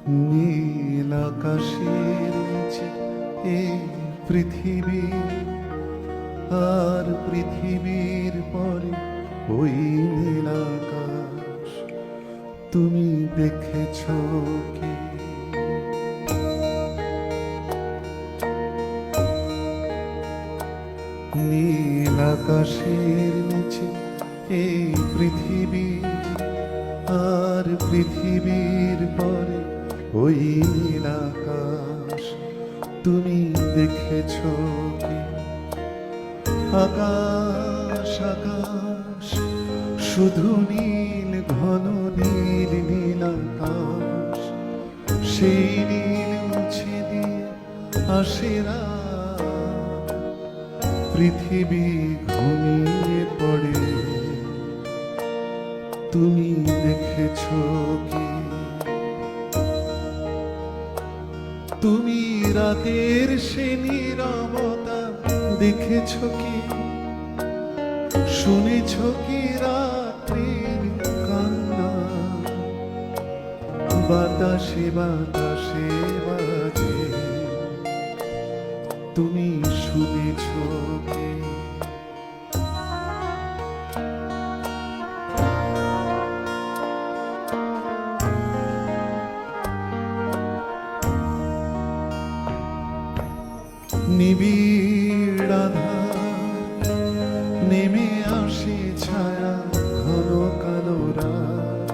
নীল আকাশের নিচে এই পৃথিবী, আর পৃথিবীর পরে ওই নীল আকাশ। তুমি দেখেছ কি? নীল আকাশের নিচে এই পৃথিবী, আর পৃথিবীর পরে ওই নীল আকাশ। তুমি দেখেছ কি? আকাশ আকাশ শুধু নীল, ঘন নীল নীল আকাশ। সেই নীল মুছে দিয়ে আসে রাত, পৃথিবী ঘুমিয়ে পড়ে। তুমি দেখেছ কি? তুমি রাতের সে নীরবতা দেখেছ কি? শুনেছ কি রাত্রির কান্না? বাতাসে বাতাসে বাজে, তুমি শুনেছ কি? নিবিড় আধার নেমে আসে ছায়া, ঘন কালো রাত।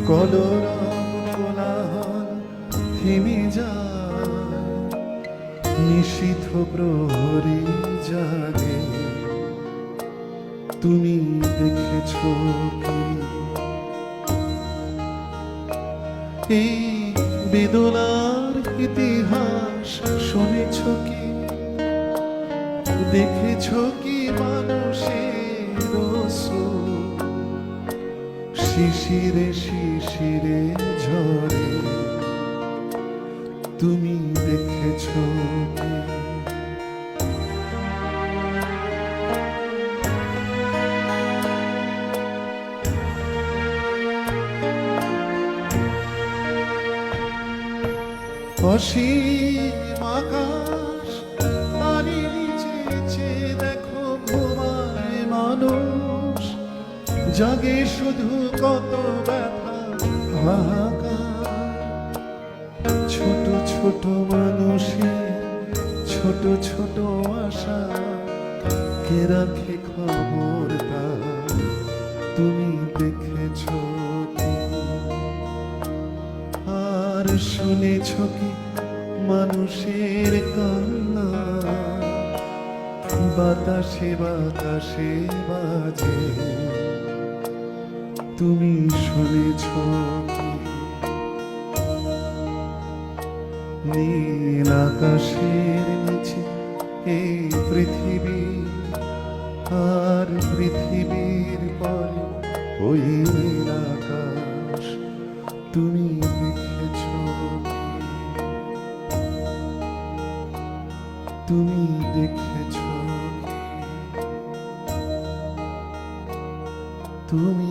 কলরব কোলাহল থেমে যায়, নিশীথ প্রহরী জাগে। তুমি দেখেছ কি? এই বেদনার ইতিহাস শুনেছ কি? দেখেছ কি মানুষের অশ্রু শিশিরে শিশিরে ঝরে? তুমি দেখেছ কি? অসীম আকাশ তারই নিচে চেয়ে দেখো ঘুমায় মানুষ, জাগে শুধু কত ব্যথা হাহাকার। ছোট ছোট মানুষের ছোট ছোট আশা, কে রাখে খবর তার? তুমি দেখেছ কি? আর শুনেছ কি মানুষের কান্না? বাতাসে বাতাসে বাজে, তুমি শুনেছ কি? নীল আকাশের নিচে এই পৃথিবী, আর পৃথিবীর পরে ওই নীল আকাশ। তুমি দেখেছ কি? তুমি দেখেছ কি? তুমি